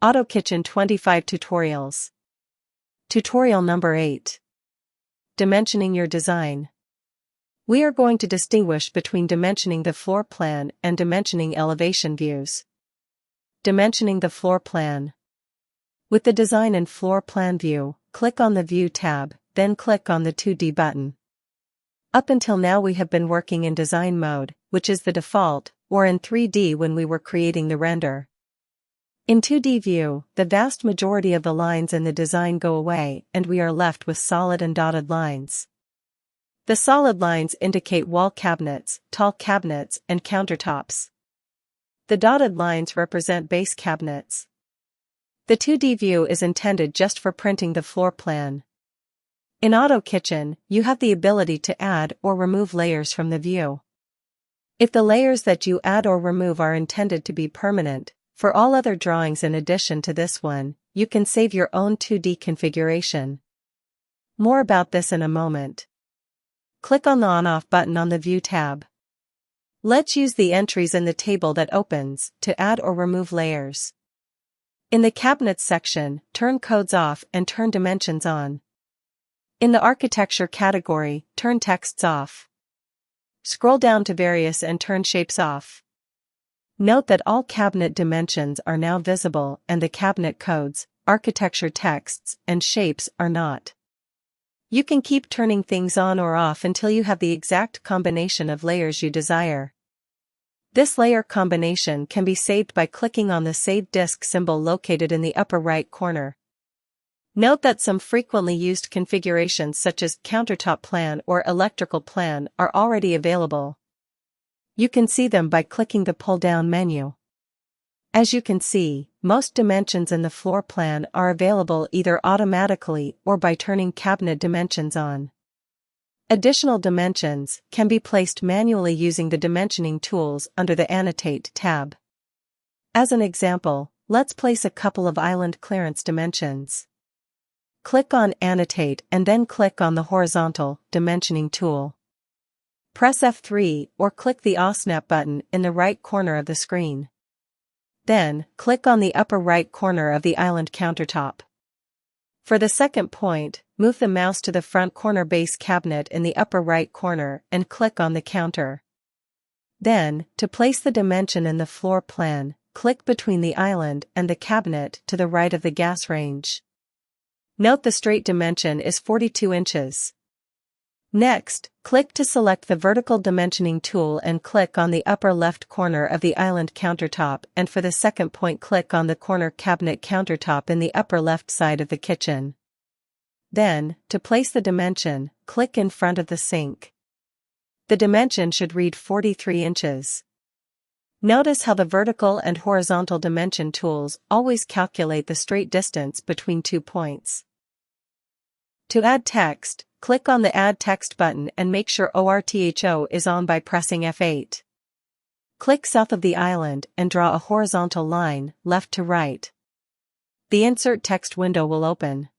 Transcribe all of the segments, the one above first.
Auto Kitchen 25 Tutorials. Tutorial number 8. Dimensioning your design. We are going to distinguish between dimensioning the floor plan and dimensioning elevation views. Dimensioning the floor plan. With the Design and Floor Plan view, click on the View tab, then click on the 2D button. Up until now we have been working in design mode, which is the default, or in 3D when we were creating the render. In 2D view, the vast majority of the lines in the design go away and we are left with solid and dotted lines. The solid lines indicate wall cabinets, tall cabinets, and countertops. The dotted lines represent base cabinets. The 2D view is intended just for printing the floor plan. In Auto Kitchen, you have the ability to add or remove layers from the view. If the layers that you add or remove are intended to be permanent, for all other drawings in addition to this one, you can save your own 2D configuration. More about this in a moment. Click on the On-Off button on the View tab. Let's use the entries in the table that opens to add or remove layers. In the Cabinets section, turn Codes off and turn Dimensions on. In the Architecture category, turn Texts off. Scroll down to Various and turn Shapes off. Note that all cabinet dimensions are now visible and the cabinet codes, architecture texts, and shapes are not. You can keep turning things on or off until you have the exact combination of layers you desire. This layer combination can be saved by clicking on the Save Disk symbol located in the upper right corner. Note that some frequently used configurations such as countertop plan or electrical plan are already available. You can see them by clicking the pull-down menu. As you can see, most dimensions in the floor plan are available either automatically or by turning cabinet dimensions on. Additional dimensions can be placed manually using the dimensioning tools under the Annotate tab. As an example, let's place a couple of island clearance dimensions. Click on Annotate and then click on the horizontal dimensioning tool. Press F3 or click the OSNAP button in the right corner of the screen. Then, click on the upper right corner of the island countertop. For the second point, move the mouse to the front corner base cabinet in the upper right corner and click on the counter. Then, to place the dimension in the floor plan, click between the island and the cabinet to the right of the gas range. Note the straight dimension is 42 inches. Next, click to select the vertical dimensioning tool and click on the upper left corner of the island countertop, and for the second point click on the corner cabinet countertop in the upper left side of the kitchen. Then, to place the dimension, click in front of the sink. The dimension should read 43 inches. Notice how the vertical and horizontal dimension tools always calculate the straight distance between 2 points. To add text, click on the Add Text button and make sure ORTHO is on by pressing F8. Click south of the island and draw a horizontal line, left to right. The Insert Text window will open.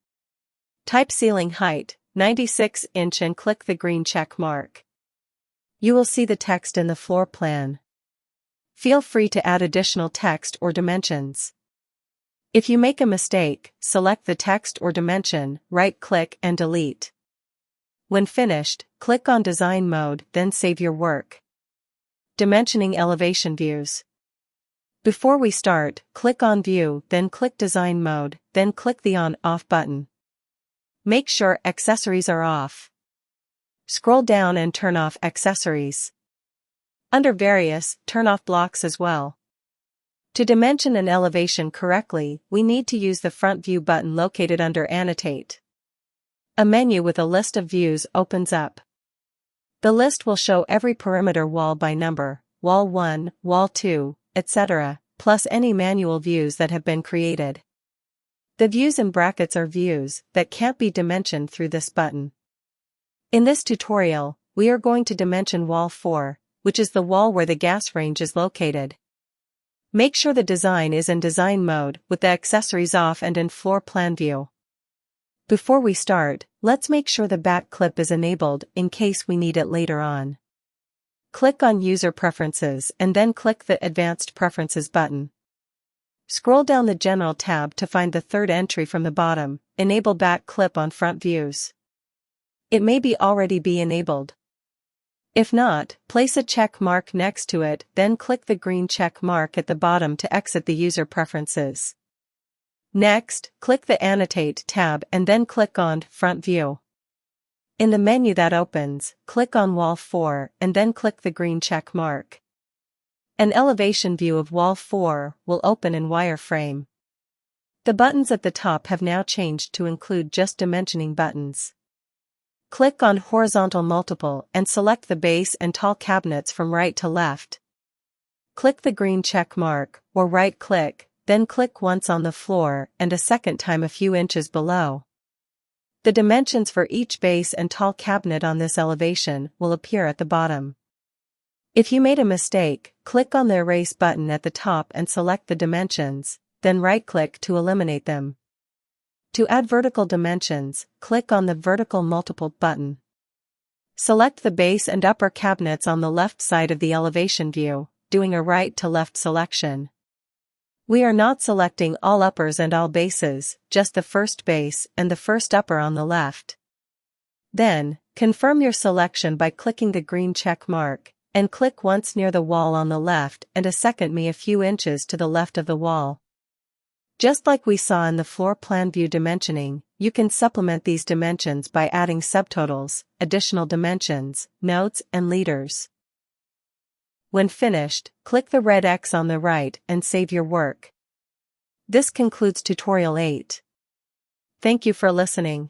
Type ceiling height, 96 inch and click the green check mark. You will see the text in the floor plan. Feel free to add additional text or dimensions. If you make a mistake, select the text or dimension, right-click and delete. When finished, click on Design Mode, then save your work. Dimensioning elevation views. Before we start, click on View, then click Design Mode, then click the On/Off button. Make sure accessories are off. Scroll down and turn off accessories. Under Various, turn off blocks as well. To dimension an elevation correctly, we need to use the Front View button located under Annotate. A menu with a list of views opens up. The list will show every perimeter wall by number, wall 1, wall 2, etc., plus any manual views that have been created. The views in brackets are views that can't be dimensioned through this button. In this tutorial, we are going to dimension wall 4, which is the wall where the gas range is located. Make sure the design is in design mode with the accessories off and in floor plan view. Before we start, let's make sure the back clip is enabled in case we need it later on. Click on User Preferences and then click the Advanced Preferences button. Scroll down the General tab to find the third entry from the bottom, Enable Back Clip on Front Views. It may already be enabled. If not, place a check mark next to it, then click the green check mark at the bottom to exit the user preferences. Next, click the Annotate tab and then click on Front View. In the menu that opens, click on Wall 4 and then click the green check mark. An elevation view of Wall 4 will open in wireframe. The buttons at the top have now changed to include just dimensioning buttons. Click on Horizontal Multiple and select the base and tall cabinets from right to left. Click the green check mark, or right-click, then click once on the floor and a second time a few inches below. The dimensions for each base and tall cabinet on this elevation will appear at the bottom. If you made a mistake, click on the Erase button at the top and select the dimensions, then right-click to eliminate them. To add vertical dimensions, click on the Vertical Multiple button. Select the base and upper cabinets on the left side of the elevation view, doing a right-to-left selection. We are not selecting all uppers and all bases, just the first base and the first upper on the left. Then, confirm your selection by clicking the green check mark, and click once near the wall on the left and a second a few inches to the left of the wall. Just like we saw in the floor plan view dimensioning, you can supplement these dimensions by adding subtotals, additional dimensions, notes, and leaders. When finished, click the red X on the right and save your work. This concludes Tutorial 8. Thank you for listening.